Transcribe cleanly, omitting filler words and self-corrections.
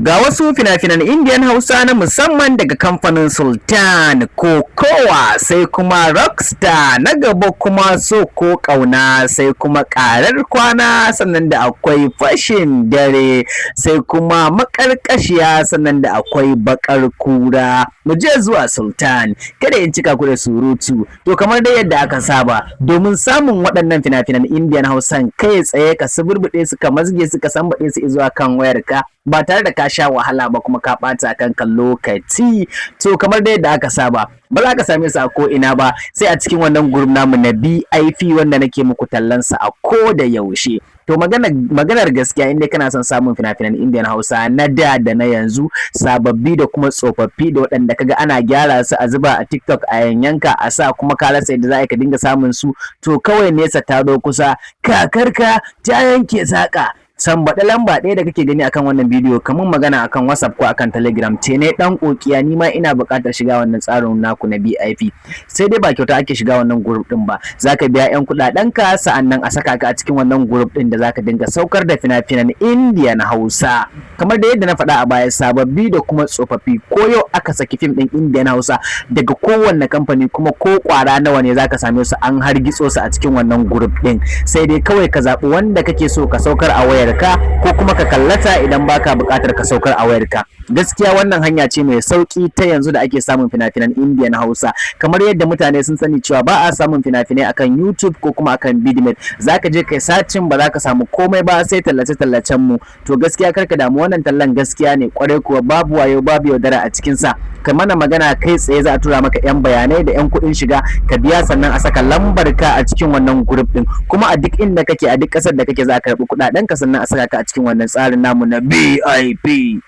Ga wasu fina-finan Indian Hausa na musamman daga kamfanin Sultan, Kokowa, sai kuma Rockstar, na gaba kuma So ko Ƙauna, sai kuma Ƙarar Kwana, sannan da akwai Fashin Dare, sai kuma Maƙarƙashiya, sannan da akwai Baƙar Kura. Mu je zuwa Sultan, kada in cika ku da surutu. To kamar dai yadda aka saba, domin samun waɗannan fina-finan Indian Hausan kai tsaye ka suburbuɗe su ka mazge su ka sambaɗe su zuwa kan wayarka ba tare da ka sha wahala ba kuma ka ɓata kanka lokaci. To kamar da yadda aka saba, ba za ka same su a ko ina ba sai a cikin wannan group namu na BIP wanda nake muku tallansa a ko da yaushe. To maganar gaskiya, inda kana son samun fina-finan Indian Hausa na da na yanzu, sababbi da kuma tsofaffi da waɗanda kaga ana gyara su a zuba a TikTok a yanyanka a sa kuma ka rasa yadda za ka dinga samun su, to kawai nesa ta zo kusa, kakarka ta yanke saƙa. Sambaɗa lamba ɗaya da kake gani akan wannan bidiyo kamar magana akan WhatsApp ko akan Telegram ce ne dan kokiya, ni ma ina buƙatar shiga wannan tsarin naku na BIP. Sai dai ba kyauta ake shiga wannan group din ba, zaka biya 'yan kuɗaɗen ka sa'annan a saka ka a cikin wannan group din da zaka dinga saukar da fina-finan Indian Hausa. Kamar da yadda na faɗa a baya, sababbi da kuma tsofaffi, ko yau aka saki fim ɗin Indian Hausa daga kowanne kamfani kuma ko ƙwara nawa ne zaka same su an hargitso su a cikin wannan group din. Sai dai kawai ka zaɓi wanda kake so ka saukar a wayar ka ko kuma ka kallata idan baka buƙatar ka saukar a wayarka. Gaskiya wannan hanya ce mai sauki ta yanzu da ake samun fina-finan Indian Hausa. Kamar yadda mutane sun sani cewa ba a samun fina-finai akan YouTube ko kuma akan Vidmate, zaka je kai sacin ba za ka samu komai ba sai tallace-tallacen mu. To gaskiya karka damu, wannan tallan gaskiya ne kwarai kuwa, babu wayo babu yaudara a cikin sa. Ka mana magana kai tsaye za a tura maka 'yan bayanai da 'yan kuɗin shiga, ka biya sannan a saka lambar ka a cikin wannan group din. Kuma a duk inda kake, a duk ƙasar da kake, za a karɓi kuɗaɗen ka sannan a saka ka a cikin wannan tsarin namu na BIP.